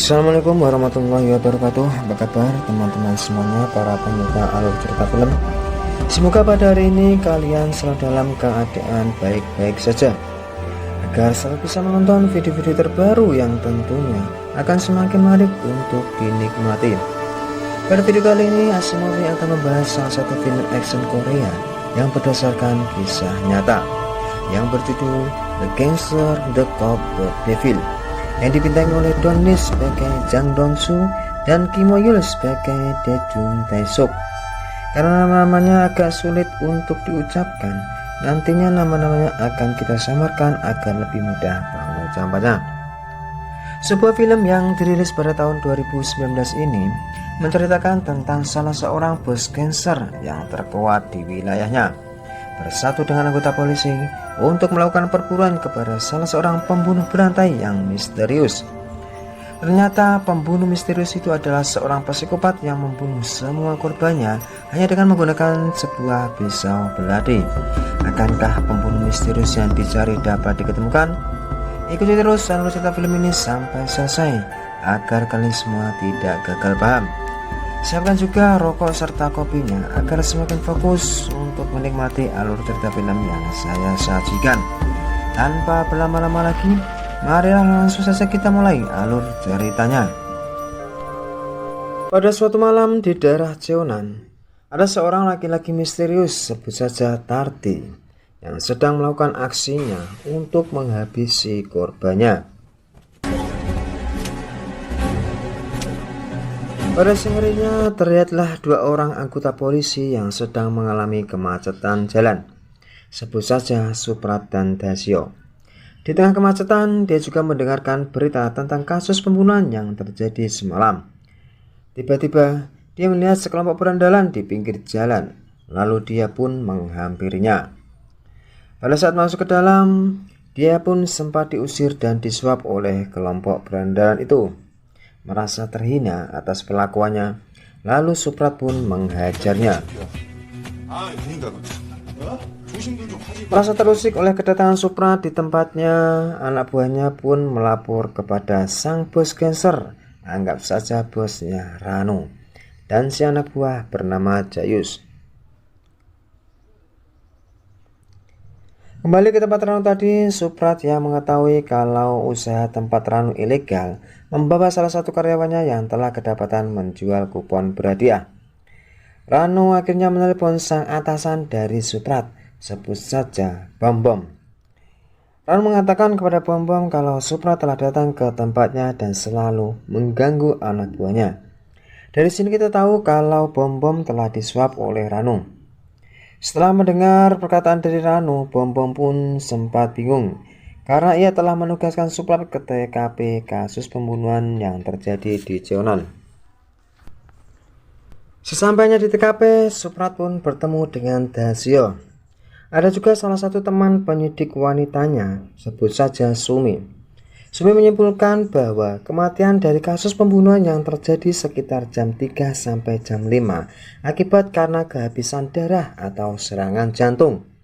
Assalamualaikum warahmatullahi wabarakatuh. Apa kabar teman-teman semuanya, para penyuka alur cerita film? Semoga pada hari ini kalian selalu dalam keadaan baik-baik saja, agar selalu bisa menonton video-video terbaru yang tentunya akan semakin menarik untuk dinikmati. Pada video kali ini Asimovi akan membahas salah satu film action Korea yang berdasarkan kisah nyata yang berjudul The Gangster, The Cop, The Devil, yang dibintangi oleh Don Lee sebagai Jang Dong Soo dan Kim Mo Hyul sebagai Dae Jung Tae Suk. Karena nama-namanya agak sulit untuk diucapkan, nantinya nama-namanya akan kita samarkan agar lebih mudah pengucapannya. Sebuah film yang dirilis pada tahun 2019 ini menceritakan tentang salah seorang bos gangster yang terkuat di wilayahnya bersatu dengan anggota polisi untuk melakukan perburuan kepada salah seorang pembunuh berantai yang misterius. Ternyata pembunuh misterius itu adalah seorang psikopat yang membunuh semua korbannya hanya dengan menggunakan sebuah pisau belati. Akankah pembunuh misterius yang dicari dapat diketemukan? Ikuti terus alur cerita film ini sampai selesai agar kalian semua tidak gagal paham. Siapkan juga rokok serta kopinya agar semakin fokus untuk menikmati alur cerita film yang saya sajikan. Tanpa berlama-lama lagi, marilah langsung saja kita mulai alur ceritanya. Pada suatu malam di daerah Cheonan, ada seorang laki-laki misterius, sebut saja Tarty, yang sedang melakukan aksinya untuk menghabisi korbannya. Pada siang harinya terlihatlah dua orang anggota polisi yang sedang mengalami kemacetan jalan, sebut saja Suprat dan Dasyo. Di tengah kemacetan, dia juga mendengarkan berita tentang kasus pembunuhan yang terjadi semalam. Tiba-tiba dia melihat sekelompok berandalan di pinggir jalan, lalu dia pun menghampirinya. Pada saat masuk ke dalam, dia pun sempat diusir dan disuap oleh kelompok berandalan itu. Merasa terhina atas perlakuannya, lalu Suprat pun menghajarnya. Merasa terusik oleh kedatangan Suprat di tempatnya, anak buahnya pun melapor kepada sang bos gangster, anggap saja bosnya Rano, dan si anak buah bernama Jayus. Kembali ke tempat Ranu tadi, Suprat yang mengetahui kalau usaha tempat Ranu ilegal membawa salah satu karyawannya yang telah kedapatan menjual kupon berhadiah. Ranu akhirnya menelepon sang atasan dari Suprat, sebut saja Bom Bom. Ranu mengatakan kepada Bom Bom kalau Suprat telah datang ke tempatnya dan selalu mengganggu anak buahnya. Dari sini kita tahu kalau Bom Bom telah disuap oleh Ranu. Setelah mendengar perkataan dari Ranu, Bom Bom pun sempat bingung karena ia telah menugaskan Suprat ke TKP kasus pembunuhan yang terjadi di Cheonan. Sesampainya di TKP, Suprat pun bertemu dengan Dasyo. Ada juga salah satu teman penyidik wanitanya, sebut saja Sumi. Sumi menyimpulkan bahwa kematian dari kasus pembunuhan yang terjadi sekitar jam 3 sampai jam 5 akibat karena kehabisan darah atau serangan jantung.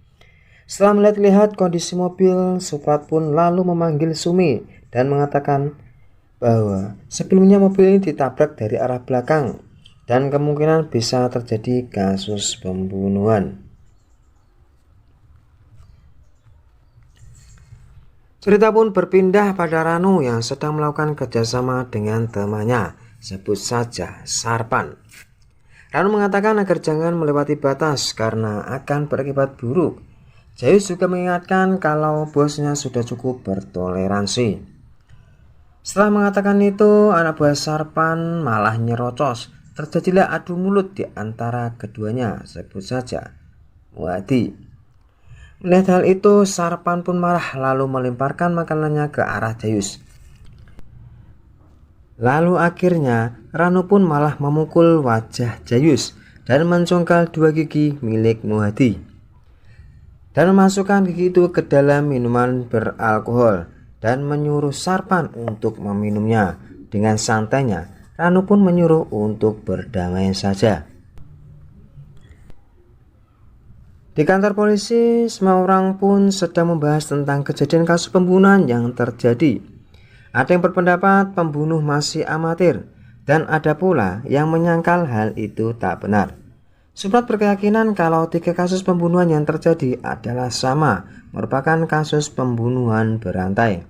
Setelah melihat-lihat kondisi mobil, Suprat pun lalu memanggil Sumi dan mengatakan bahwa sebelumnya mobil ini ditabrak dari arah belakang dan kemungkinan bisa terjadi kasus pembunuhan. Cerita pun berpindah pada Ranu yang sedang melakukan kerjasama dengan temannya, sebut saja Sarpan. Ranu mengatakan agar jangan melewati batas karena akan berakibat buruk. Jayus juga mengingatkan kalau bosnya sudah cukup bertoleransi. Setelah mengatakan itu, anak buah Sarpan malah nyerocos. Terjadilah adu mulut di antara keduanya, sebut saja Muadi. Melihat hal itu, Sarpan pun marah lalu melemparkan makanannya ke arah Jayus. Lalu akhirnya Ranu pun malah memukul wajah Jayus dan mencongkal dua gigi milik Muhadi dan memasukkan gigi itu ke dalam minuman beralkohol dan menyuruh Sarpan untuk meminumnya. Dengan santainya, Ranu pun menyuruh untuk berdamai saja. Di kantor polisi, semua orang pun sedang membahas tentang kejadian kasus pembunuhan yang terjadi. Ada yang berpendapat pembunuh masih amatir, dan ada pula yang menyangkal hal itu tak benar. Suprat berkeyakinan kalau 3 kasus pembunuhan yang terjadi adalah sama, merupakan kasus pembunuhan berantai.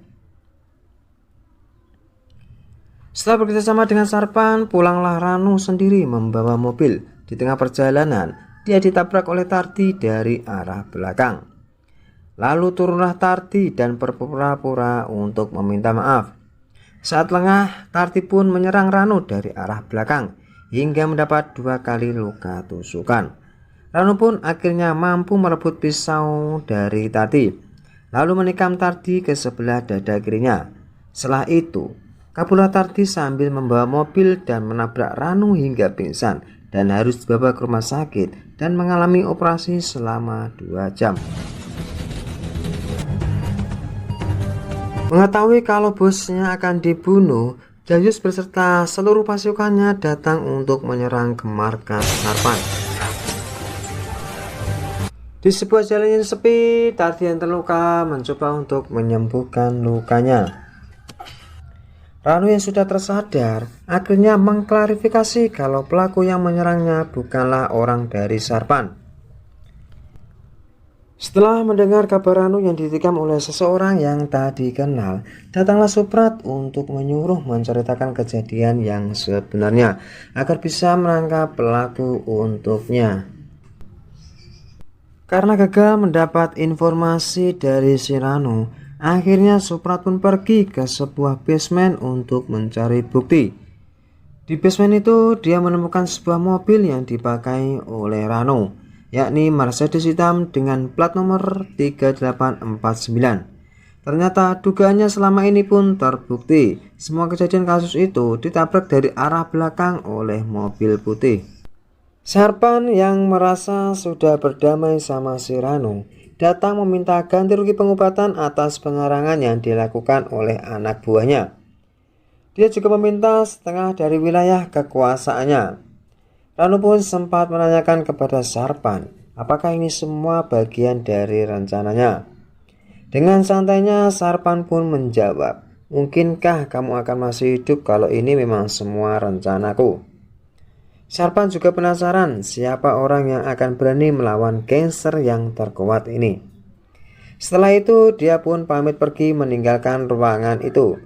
Setelah bekerjasama dengan Sarpan, pulanglah Ranu sendiri membawa mobil. Di tengah perjalanan, dia ditabrak oleh Tardi dari arah belakang. Lalu turunlah Tardi dan berpura-pura untuk meminta maaf. Saat lengah, Tardi pun menyerang Ranu dari arah belakang hingga mendapat 2 kali luka tusukan. Ranu pun akhirnya mampu merebut pisau dari Tardi, lalu menikam Tardi ke sebelah dada kirinya. Setelah itu, kaburlah Tardi sambil membawa mobil dan menabrak Ranu hingga pingsan dan harus dibawa ke rumah sakit dan mengalami operasi selama 2 jam. Mengetahui kalau bosnya akan dibunuh, Jayus beserta seluruh pasukannya datang untuk menyerang ke markas Sarpan. Di sebuah jalan yang sepi, Tardi yang terluka mencoba untuk menyembuhkan lukanya. Ranu yang sudah tersadar akhirnya mengklarifikasi kalau pelaku yang menyerangnya bukanlah orang dari Sarpan. Setelah mendengar kabar Ranu yang ditikam oleh seseorang yang tak dikenal, datanglah Suprat untuk menyuruh menceritakan kejadian yang sebenarnya agar bisa menangkap pelaku untuknya. Karena gagal mendapat informasi dari si Ranu, akhirnya Suprat pun pergi ke sebuah basement untuk mencari bukti. Di basement itu dia menemukan sebuah mobil yang dipakai oleh Ranu, yakni Mercedes hitam dengan plat nomor 3849. Ternyata dugaannya selama ini pun terbukti. Semua kejadian kasus itu ditabrak dari arah belakang oleh mobil putih. Sarpan yang merasa sudah berdamai sama si Ranu datang meminta ganti rugi pengobatan atas penyerangan yang dilakukan oleh anak buahnya. Dia juga meminta setengah dari wilayah kekuasaannya. Ranu pun sempat menanyakan kepada Sarpan apakah ini semua bagian dari rencananya. Dengan santainya Sarpan pun menjawab, "Mungkinkah kamu akan masih hidup kalau ini memang semua rencanaku?" Sarpan juga penasaran siapa orang yang akan berani melawan gangster yang terkuat ini. Setelah itu dia pun pamit pergi meninggalkan ruangan itu,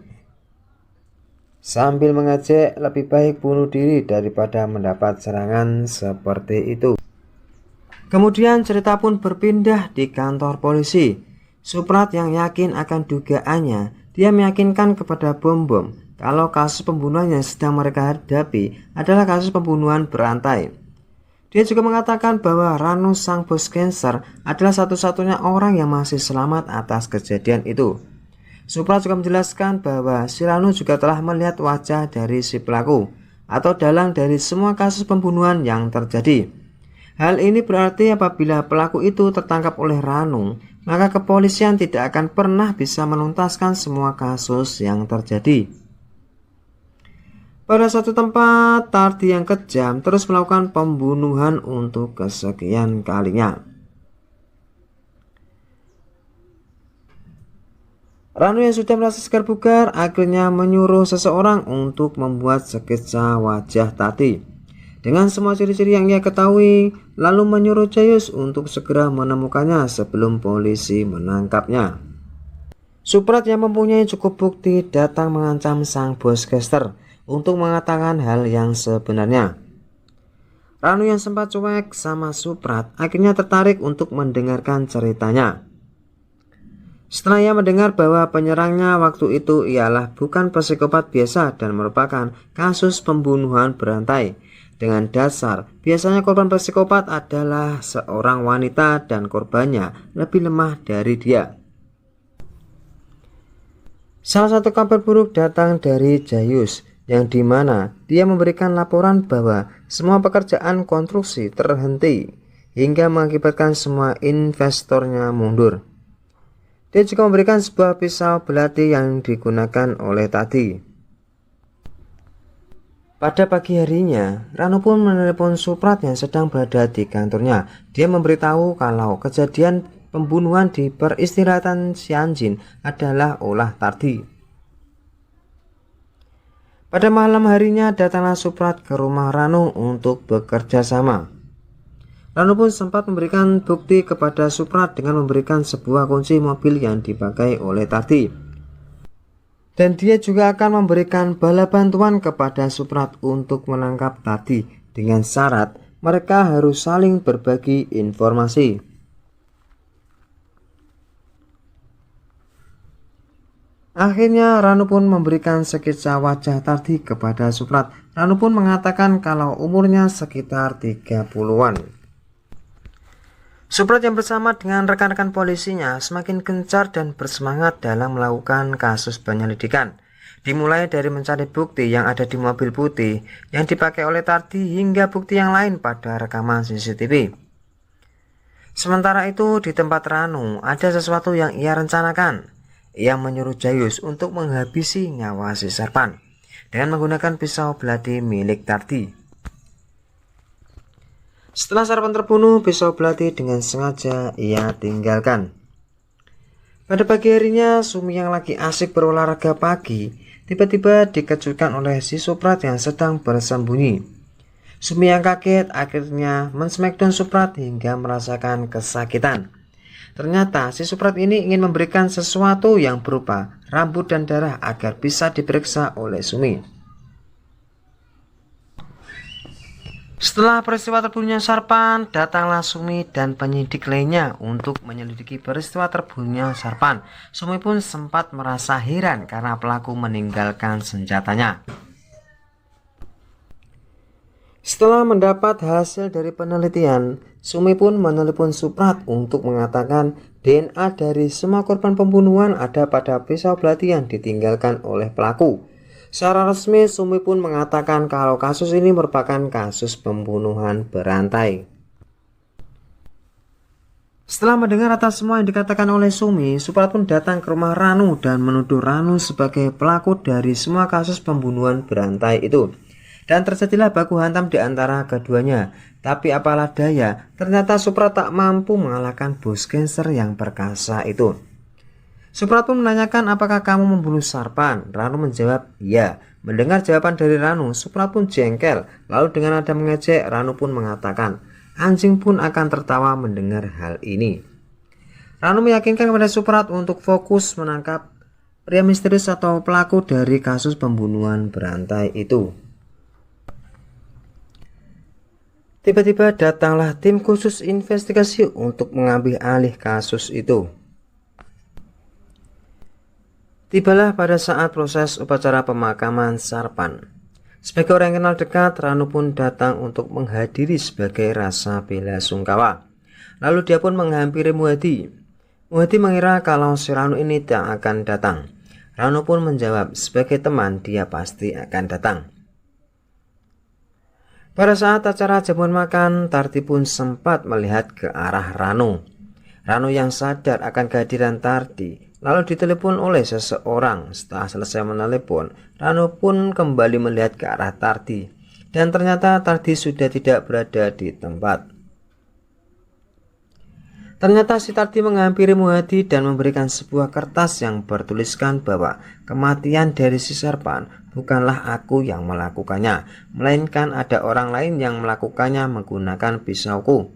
sambil mengejek lebih baik bunuh diri daripada mendapat serangan seperti itu. Kemudian cerita pun berpindah di kantor polisi. Suprat yang yakin akan dugaannya, dia meyakinkan kepada Bom-Bom kalau kasus pembunuhan yang sedang mereka hadapi adalah kasus pembunuhan berantai. Dia juga mengatakan bahwa Ranu sang bos gangster adalah satu-satunya orang yang masih selamat atas kejadian itu. Suprat juga menjelaskan bahwa si Ranu juga telah melihat wajah dari si pelaku atau dalang dari semua kasus pembunuhan yang terjadi. Hal ini berarti apabila pelaku itu tertangkap oleh Ranu, maka kepolisian tidak akan pernah bisa menuntaskan semua kasus yang terjadi. Pada satu tempat, Tardi yang kejam terus melakukan pembunuhan untuk kesekian kalinya. Ranu yang sudah merasa segar bugar akhirnya menyuruh seseorang untuk membuat sketsa wajah Tardi dengan semua ciri-ciri yang ia ketahui, lalu menyuruh Jayus untuk segera menemukannya sebelum polisi menangkapnya. Suprat yang mempunyai cukup bukti datang mengancam sang bos gangster untuk mengatakan hal yang sebenarnya. Ranu yang sempat cuek sama Suprat akhirnya tertarik untuk mendengarkan ceritanya. Setelah ia mendengar bahwa penyerangnya waktu itu ialah bukan psikopat biasa dan merupakan kasus pembunuhan berantai. Dengan dasar, biasanya korban psikopat adalah seorang wanita dan korbannya lebih lemah dari dia. Salah satu kabar buruk datang dari Jayus, yang dimana dia memberikan laporan bahwa semua pekerjaan konstruksi terhenti hingga mengakibatkan semua investornya mundur. Dia juga memberikan sebuah pisau belati yang digunakan oleh Tardi. Pada pagi harinya, Ranu pun menelepon Suprat yang sedang berada di kantornya. Dia memberitahu kalau kejadian pembunuhan di peristirahatan Sianjin adalah ulah Tardi. Pada malam harinya datanglah Suprat ke rumah Ranu untuk bekerja sama. Ranu pun sempat memberikan bukti kepada Suprat dengan memberikan sebuah kunci mobil yang dipakai oleh Tardi. Dan dia juga akan memberikan bala bantuan kepada Suprat untuk menangkap Tardi dengan syarat mereka harus saling berbagi informasi. Akhirnya Ranu pun memberikan sketsa wajah Tardi kepada Suprat. Ranu pun mengatakan kalau umurnya sekitar 30-an. Suprat yang bersama dengan rekan-rekan polisinya semakin gencar dan bersemangat dalam melakukan kasus penyelidikan. Dimulai dari mencari bukti yang ada di mobil putih yang dipakai oleh Tardi hingga bukti yang lain pada rekaman CCTV. Sementara itu di tempat Ranu ada sesuatu yang ia rencanakan. Ia menyuruh Jayus untuk menghabisi nyawa si Sarpan dengan menggunakan pisau belati milik Tardi. Setelah Sarpan terbunuh, pisau belati dengan sengaja ia tinggalkan. Pada pagi harinya, Sumi yang lagi asik berolahraga pagi tiba-tiba dikejutkan oleh si Suprat yang sedang bersembunyi. Sumi yang kaget akhirnya men-smackdown Suprat hingga merasakan kesakitan. Ternyata si Suprat ini ingin memberikan sesuatu yang berupa rambut dan darah agar bisa diperiksa oleh Sumi. Setelah peristiwa terbunuhnya Sarpan, datanglah Sumi dan penyidik lainnya untuk menyelidiki peristiwa terbunuhnya Sarpan. Sumi pun sempat merasa heran karena pelaku meninggalkan senjatanya. Setelah mendapat hasil dari penelitian, Sumi pun menelepon Suprat untuk mengatakan DNA dari semua korban pembunuhan ada pada pisau belati yang ditinggalkan oleh pelaku. Secara resmi, Sumi pun mengatakan kalau kasus ini merupakan kasus pembunuhan berantai. Setelah mendengar atas semua yang dikatakan oleh Sumi, Suprat pun datang ke rumah Ranu dan menuduh Ranu sebagai pelaku dari semua kasus pembunuhan berantai itu. Dan terjadilah baku hantam di antara keduanya. Tapi apalah daya, ternyata Suprat tak mampu mengalahkan bos gangster yang perkasa itu. Suprat pun menanyakan apakah kamu membunuh Sarpan. Ranu menjawab iya. Mendengar jawaban dari Ranu, Suprat pun jengkel. Lalu dengan nada mengejek, Ranu pun mengatakan anjing pun akan tertawa mendengar hal ini. Ranu meyakinkan kepada Suprat untuk fokus menangkap pria misterius atau pelaku dari kasus pembunuhan berantai itu. Tiba-tiba datanglah tim khusus investigasi untuk mengambil alih kasus itu. Tibalah pada saat proses upacara pemakaman Sarpan. Sebagai orang yang kenal dekat, Ranu pun datang untuk menghadiri sebagai rasa bela sungkawa. Lalu dia pun menghampiri Muhadi. Muhadi mengira kalau si Ranu ini tak akan datang. Ranu pun menjawab sebagai teman dia pasti akan datang. Pada saat acara jamuan makan, Tardi pun sempat melihat ke arah Ranu. Ranu yang sadar akan kehadiran Tardi lalu ditelepon oleh seseorang. Setelah selesai menelepon, Ranu pun kembali melihat ke arah Tardi. Dan ternyata Tardi sudah tidak berada di tempat. Ternyata si Tardi menghampiri Muhadi dan memberikan sebuah kertas yang bertuliskan bahwa kematian dari si Sarpan bukanlah aku yang melakukannya, melainkan ada orang lain yang melakukannya menggunakan pisauku.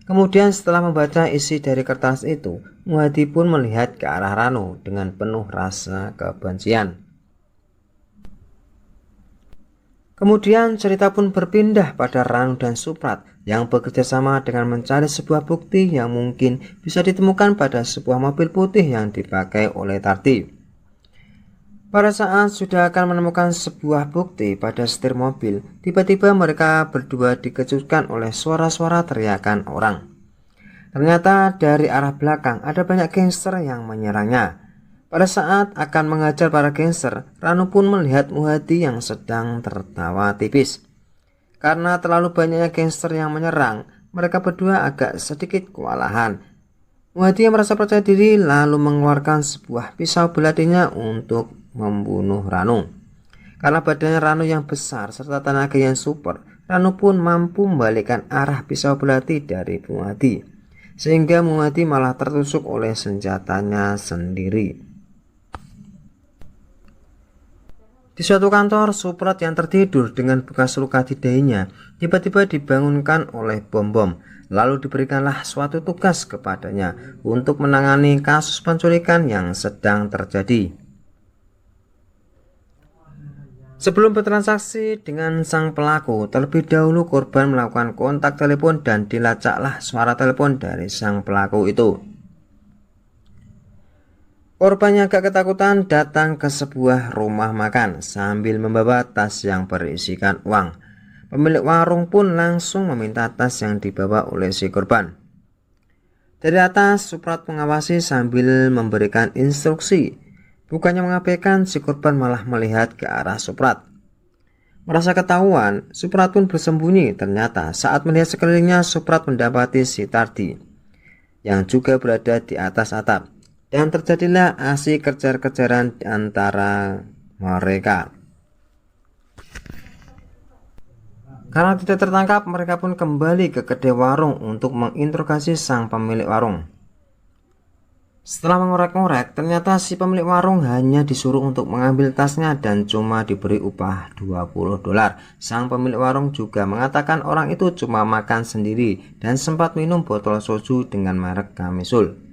Kemudian setelah membaca isi dari kertas itu, Muhadi pun melihat ke arah Ranu dengan penuh rasa kebencian. Kemudian cerita pun berpindah pada Ranu dan Suprat yang bekerja sama dengan mencari sebuah bukti yang mungkin bisa ditemukan pada sebuah mobil putih yang dipakai oleh Tardi. Pada saat sudah akan menemukan sebuah bukti pada setir mobil, tiba-tiba mereka berdua dikejutkan oleh suara-suara teriakan orang. Ternyata dari arah belakang ada banyak gangster yang menyerangnya. Pada saat akan mengajar para gangster, Ranu pun melihat Muhadi yang sedang tertawa tipis. Karena terlalu banyaknya gangster yang menyerang, mereka berdua agak sedikit kewalahan. Muhadi yang merasa percaya diri lalu mengeluarkan sebuah pisau belatinya untuk membunuh Ranu. Karena badannya Ranu yang besar serta tenaga yang super, Ranu pun mampu membalikkan arah pisau belati dari Muhadi, sehingga Muhadi malah tertusuk oleh senjatanya sendiri. Di suatu kantor, Suprat yang tertidur dengan bekas luka di dahinya tiba-tiba dibangunkan oleh bom-bom. Lalu diberikanlah suatu tugas kepadanya untuk menangani kasus penculikan yang sedang terjadi. Sebelum bertransaksi dengan sang pelaku, terlebih dahulu korban melakukan kontak telepon dan dilacaklah suara telepon dari sang pelaku itu. Korbannya agak ketakutan datang ke sebuah rumah makan sambil membawa tas yang berisikan uang. Pemilik warung pun langsung meminta tas yang dibawa oleh si korban. Dari atas, Suprat mengawasi sambil memberikan instruksi. Bukannya mengabaikan, si korban malah melihat ke arah Suprat. Merasa ketahuan, Suprat pun bersembunyi. Ternyata saat melihat sekelilingnya, Suprat mendapati si Tardi yang juga berada di atas atap. Dan terjadilah aksi kejar-kejaran antara mereka. Karena tidak tertangkap, mereka pun kembali ke kedai warung untuk menginterogasi sang pemilik warung. Setelah mengorek-ngorek, ternyata si pemilik warung hanya disuruh untuk mengambil tasnya dan cuma diberi upah $20. Sang pemilik warung juga mengatakan orang itu cuma makan sendiri dan sempat minum botol soju dengan merek Kamisul.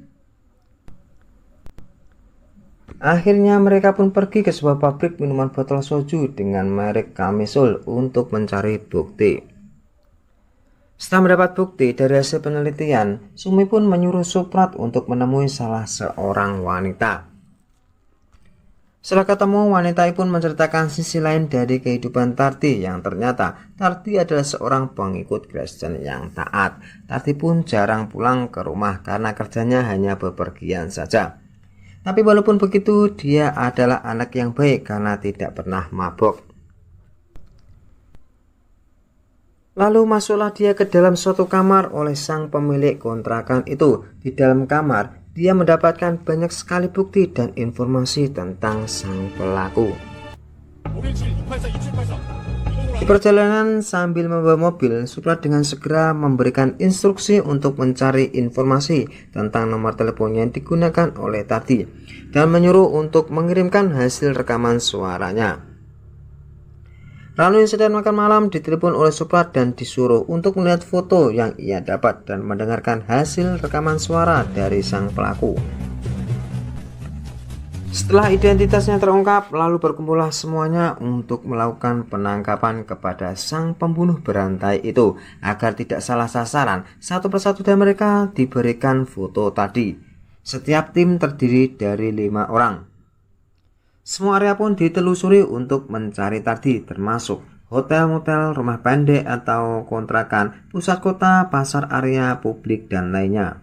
Akhirnya mereka pun pergi ke sebuah pabrik minuman botol soju dengan merek Kamisul untuk mencari bukti. Setelah mendapat bukti dari hasil penelitian, Sumi pun menyuruh Suprat untuk menemui salah seorang wanita. Setelah ketemu, wanita pun menceritakan sisi lain dari kehidupan Tardi yang ternyata Tardi adalah seorang pengikut Kristen yang taat. Tardi pun jarang pulang ke rumah karena kerjanya hanya bepergian saja. Tapi walaupun begitu, dia adalah anak yang baik karena tidak pernah mabuk. Lalu masuklah dia ke dalam suatu kamar oleh sang pemilik kontrakan itu. Di dalam kamar, dia mendapatkan banyak sekali bukti dan informasi tentang sang pelaku. Di perjalanan sambil membawa mobil, Suprat dengan segera memberikan instruksi untuk mencari informasi tentang nomor telepon yang digunakan oleh Tardi dan menyuruh untuk mengirimkan hasil rekaman suaranya. Lalu yang sedang makan malam ditelepon oleh Suprat dan disuruh untuk melihat foto yang ia dapat dan mendengarkan hasil rekaman suara dari sang pelaku. Setelah identitasnya terungkap, lalu berkumpullah semuanya untuk melakukan penangkapan kepada sang pembunuh berantai itu. Agar tidak salah sasaran, satu persatu dari mereka diberikan foto tadi. Setiap tim terdiri dari 5 orang. Semua area pun ditelusuri untuk mencari Tardi, termasuk hotel-motel, rumah pendek atau kontrakan, pusat kota, pasar area publik, dan lainnya.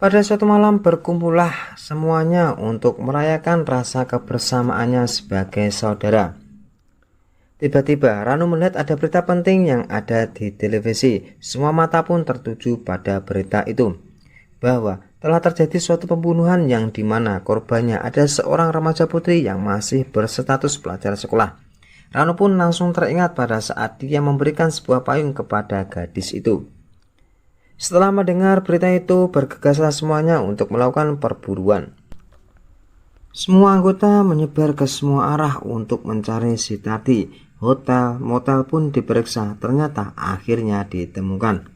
Pada suatu malam berkumpullah semuanya untuk merayakan rasa kebersamaannya sebagai saudara. Tiba-tiba Ranu melihat ada berita penting yang ada di televisi. Semua mata pun tertuju pada berita itu, bahwa telah terjadi suatu pembunuhan yang dimana korbannya ada seorang remaja putri yang masih berstatus pelajar sekolah. Ranu pun langsung teringat pada saat dia memberikan sebuah payung kepada gadis itu. Setelah mendengar berita itu, bergegaslah semuanya untuk melakukan perburuan. Semua anggota menyebar ke semua arah untuk mencari si Tardi. Hotel, motel pun diperiksa, ternyata akhirnya ditemukan.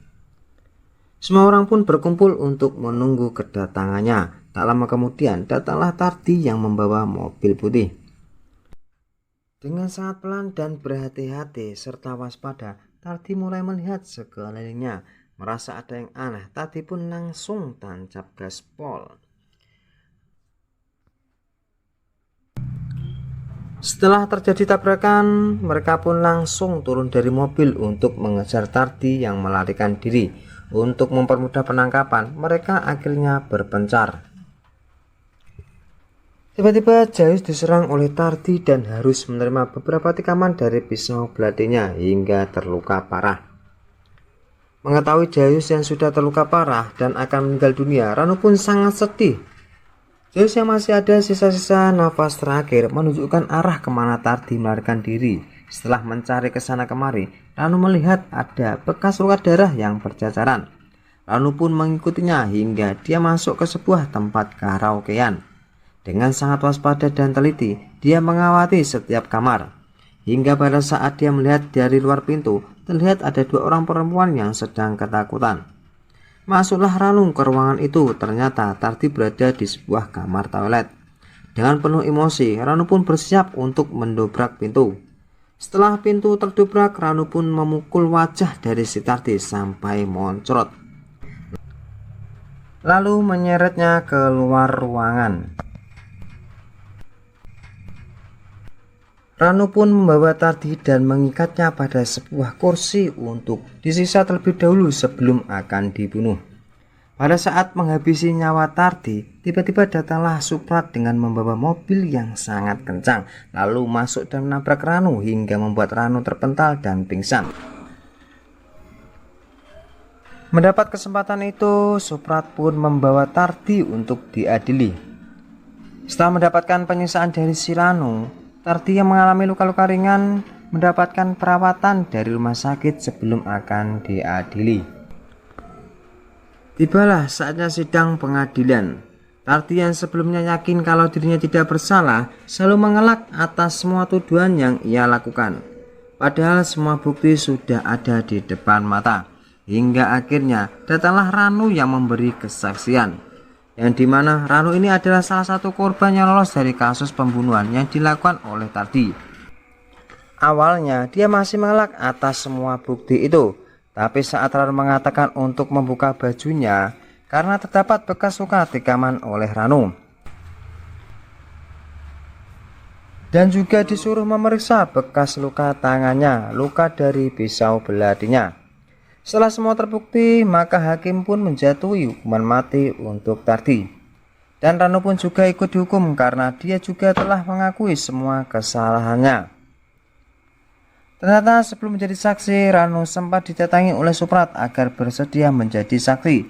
Semua orang pun berkumpul untuk menunggu kedatangannya. Tak lama kemudian datanglah Tardi yang membawa mobil putih. Dengan sangat pelan dan berhati-hati serta waspada, Tardi mulai melihat sekelilingnya. Merasa ada yang aneh, Tardi pun langsung tancap gaspol. Setelah terjadi tabrakan, mereka pun langsung turun dari mobil untuk mengejar Tardi yang melarikan diri. Untuk mempermudah penangkapan, mereka akhirnya berpencar. Tiba-tiba Jayus diserang oleh Tardi dan harus menerima beberapa tikaman dari pisau belatinya hingga terluka parah. Mengetahui Jayus yang sudah terluka parah dan akan meninggal dunia, Ranu pun sangat sedih. Jayus yang masih ada sisa-sisa nafas terakhir menunjukkan arah kemana Tardi melarikan diri. Setelah mencari ke sana kemari, Ranu melihat ada bekas luka darah yang berceceran. Ranu pun mengikutinya hingga dia masuk ke sebuah tempat karaokean. Dengan sangat waspada dan teliti, dia mengawasi setiap kamar. Hingga pada saat dia melihat dari luar pintu, terlihat ada 2 orang perempuan yang sedang ketakutan. Masuklah Ranu ke ruangan itu. Ternyata Tardi berada di sebuah kamar toilet. Dengan penuh emosi, Ranu pun bersiap untuk mendobrak pintu. Setelah pintu terdobrak, Ranu pun memukul wajah dari si Tardi sampai moncrot, lalu menyeretnya keluar ruangan. Ranu pun membawa Tardi dan mengikatnya pada sebuah kursi untuk disiksa terlebih dahulu sebelum akan dibunuh. Pada saat menghabisi nyawa Tardi, tiba-tiba datanglah Suprat dengan membawa mobil yang sangat kencang, lalu masuk dan menabrak Ranu hingga membuat Ranu terpental dan pingsan. Mendapat kesempatan itu, Suprat pun membawa Tardi untuk diadili. Setelah mendapatkan penyiksaan dari si Ranu, Tardi yang mengalami luka-luka ringan mendapatkan perawatan dari rumah sakit sebelum akan diadili. Tibalah saatnya sidang pengadilan. Tardi yang sebelumnya yakin kalau dirinya tidak bersalah selalu mengelak atas semua tuduhan yang ia lakukan. Padahal semua bukti sudah ada di depan mata. Hingga akhirnya datanglah Ranu yang memberi kesaksian, yang dimana Ranu ini adalah salah satu korban yang lolos dari kasus pembunuhan yang dilakukan oleh Tardi. Awalnya dia masih mengelak atas semua bukti itu, tapi saat Ranu mengatakan untuk membuka bajunya karena terdapat bekas luka tikaman oleh Ranu, dan juga disuruh memeriksa bekas luka tangannya, luka dari pisau beladinya. Setelah semua terbukti, maka hakim pun menjatuhi hukuman mati untuk Tardi. Dan Ranu pun juga ikut dihukum karena dia juga telah mengakui semua kesalahannya. Ternyata sebelum menjadi saksi, Ranu sempat didatangi oleh Suprat agar bersedia menjadi saksi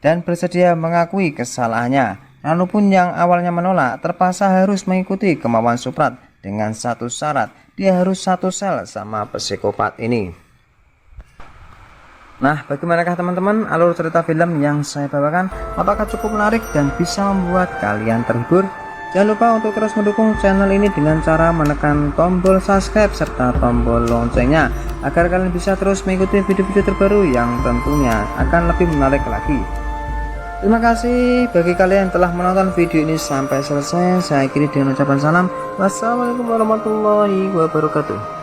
dan bersedia mengakui kesalahannya. Ranu pun yang awalnya menolak terpaksa harus mengikuti kemauan Suprat dengan satu syarat, dia harus satu sel sama psikopat ini. Nah, bagaimanakah teman-teman alur cerita film yang saya bawakan? Apakah cukup menarik dan bisa membuat kalian terhibur? Jangan lupa untuk terus mendukung channel ini dengan cara menekan tombol subscribe serta tombol loncengnya agar kalian bisa terus mengikuti video-video terbaru yang tentunya akan lebih menarik lagi. Terima kasih bagi kalian yang telah menonton video ini sampai selesai. Saya akhiri dengan ucapan salam. Wassalamualaikum warahmatullahi wabarakatuh.